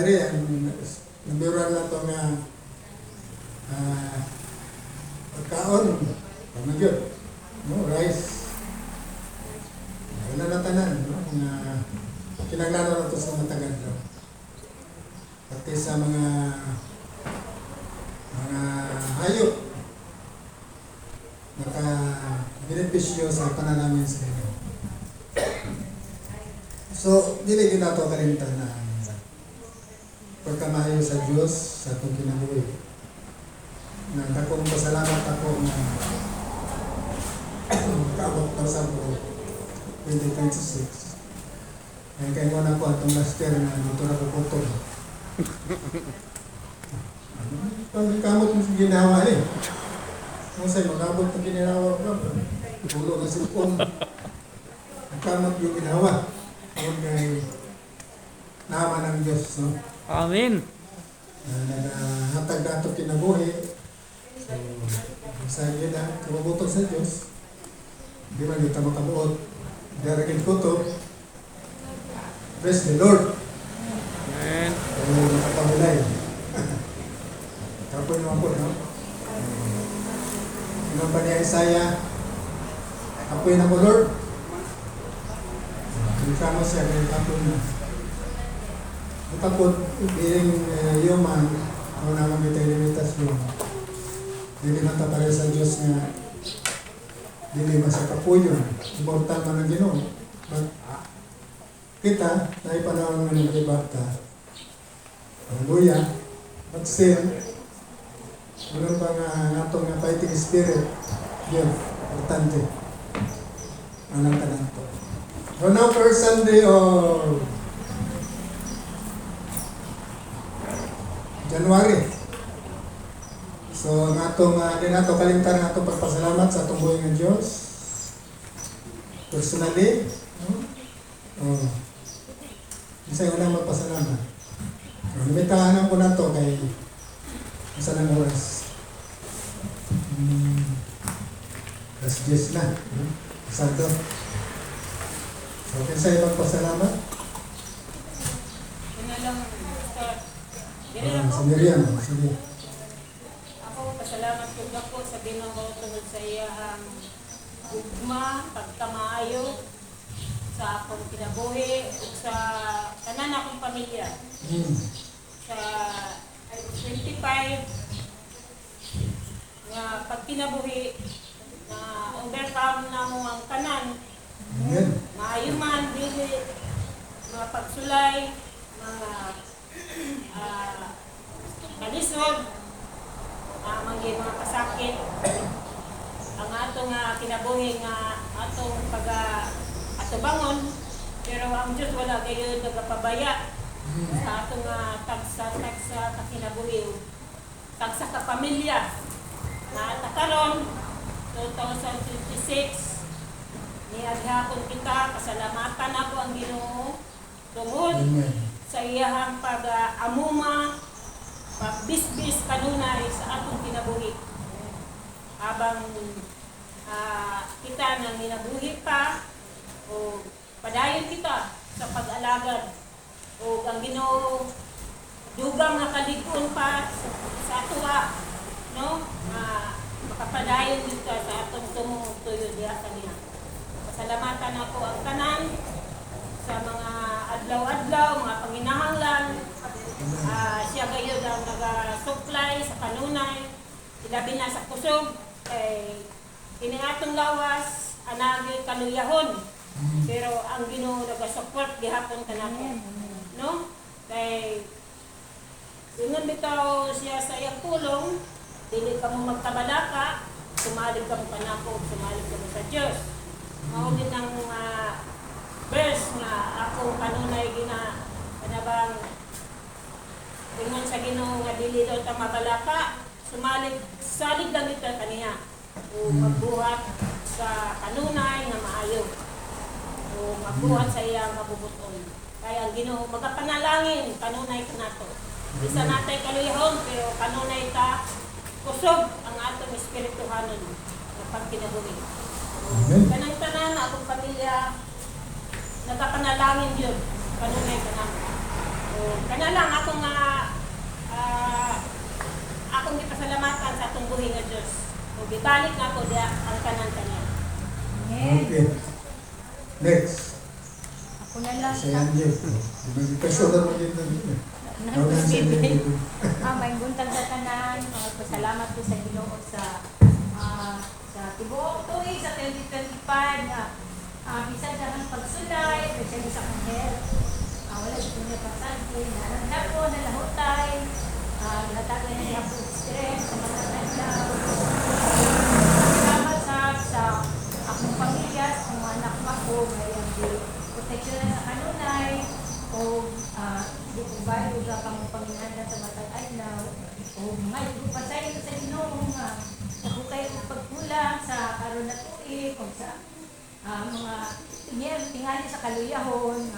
Ari, nabiruan na ito nga pagkaon, pamagyot, no, rice. Wala na tanan, no, na kinaglaro na ito sa matagal. No? Pati sa mga hayop, naka-benepisyo sa pananamin sa inyo. So, dili ginato kalimtan na pagkamayo sa Diyos sa itong kinabuhi. Nagdakong pasalamat ako na kaabot na sa 2026. Ngayon kayo mo na po itong last year na dito na puputol. Pagkamot mo sa ginawa eh. Kung sa'yo, mag-abot ng ginawa ko. Tulo na silpong. Nagkamot yung ginawa. Kung kay naman ng Diyos, no? Amen. Naghatag na ito kinabuhi. So, sabi na, kumabutol sa Diyos. Hindi man dito makabuot. Daragin ko ito. Praise the Lord. Amen. Kaya nakapamilay. Kapoy naman po, no? Inong pa niya Isaiah. Kapoy na po, Lord. Kama siya, kaya kapoy na. Tapos, being human, ako naman may tayo limitasyon. Hindi man ta pare sa Diyos nga hindi man sa kapuyon. Immortal man ang Ginoo. But kita, tayo panahon ng ibata. Hallelujah. But still, meron pa nga natong nga fighting spirit. Yun, importante. Anong ka na ito. So now, first Sunday of January. So, di nato kalimtan nga itong pagpasalamat sa itong buhay ng Diyos. Personally, isa yung lang magpasalamat. Limitahanan ko na ito kay isa ng oras. Alas 10 na. Santo. So, kinsa yung magpasalamat? Si Miriam. Sige. Ako, pasalamat ko na po sa Ginoo tungod sa iyang ugma, pagkamaayo sa akong kinabuhi ug sa tanan akong pamilya. Sa 25 nga pagkinabuhi na overcome na mo ang tanan. Maayo man dili mga pagsulay, mga kalisod, mga kasakit, ang atong kinabuhi nga atong pag-atubangon, pero ang Diyos wala kayo nagpabaya sa atong tagsa kinabuhi, tagsa ka pamilya na takaron 2026 niaghapon kita, pasalamatan ako ang Ginoo tungod sa iyahang pag-amuma, pagbisbis kanunay sa atong kinabuhi. Habang kita nang ginabuhi pa, o padayon kita sa pag-alagad, o ang Ginoo dugang nakalig-on pa sa atuwa, no? Makapadayon kita sa atong tumutuyo diha kaniya. Pasalamatan ako ang tanan sa mga adlaw-adlaw, mga panginahanglan. Siya gayon ang nag-supply sa kanunay, ilabi na sa kusog, iniatong lawas, anagi kaluyahon. Pero ang Ginoo nag-support gihapon kanako. No? Kay ingon bitaw siya sa iyang tulong, dili ka mo magkabalaka, sumalig ka mo kanako, sumalig ka mo sa Diyos. Mao din ang verse nga akong kanunay kanabang ingon sa Ginoo nga dili daw ta mabalaka, salig lang ito kaniya o magbuhat sa kanunay nga maayo o magbuhat sa iyang mabubuton. Kaya ang Ginoo magapanalangin kanunay kanato. Isa natay kaluyahon pero kanunay ta kusog ang atong espirituhanon nga pagkinabuhi. Kanang tanan akong pamilya nagapanalangin yun kanunay kanako. Kana lang ako nga akong gipasalamatan sa atong buhi nga Dios. O gibalik na ako diha ang tanan-tanan. Okay. Next. Ako na lang. Si Angel. Magkasura mo din na. May buntag sa tanan. Pasalamat ko sa Ginoo sa tibuok tuig sa 2025 na bisan sa ang pagsulay, bisan sa akong health. Wala ito niya pasagpo, naranda ko, nalahutay, natagay na niya po stress, sa mga naglaw. Salamat sa akong pamilya, sa mga anak ko, mayroon di protection na sa kanunay, o di ko ba, huwag kang panginahan sa matag adlaw, o may pasayin sa Ginoo nga, ako kayo pagkulang sa karon na tuig, o sa mga tingali sa kaluyahon,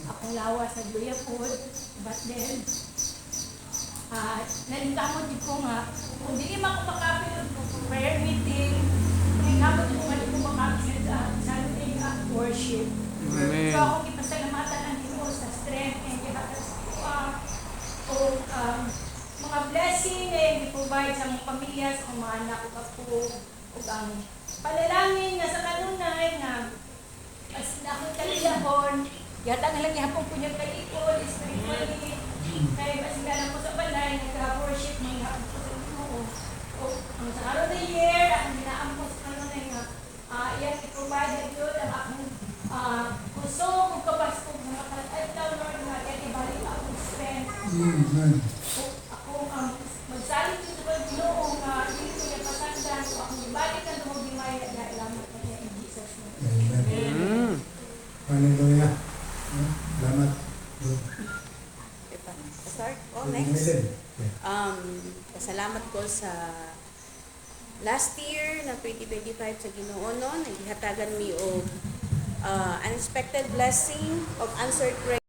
akong lawas sa luyahon, but then, nalingamot din ko nga, kung di man ako makapit ng prayer meeting, nalingamot ko nga di ko makapit sa Sunday worship. Amen. So ako ipasalamatan ang Ginoo sa strength and gihatag sa o mga blessing na i-provide sa mga pamilya, sa mga anak ko po, o ang panalangin nga sa kanunay nga as na akong kaliyahon, yata nga lang ihapon ko niyang kalikod, spiritually, kaya basta lang po sa balay, nag-worship, mga ihapon ko sa Ginoo. O ang sa araw na year, ang ginaambos sa kanunay nga, iyan i-provide na yun ang akong kusog, kung kapaskog, mga kalatay Lord, nga iyan ibalik akong strength. Akong magsalit yung sa Ginoo nga hindi ko niya pasagdan, so akong ibalik ang tumagimay na ilamat na niya in Jesus' name. Amen. Hallelujah. Salamat. Start? Next. Pasalamat ko sa last year na 2025 sa Ginoo no, nagihatagan mi og unexpected blessing of answered prayer.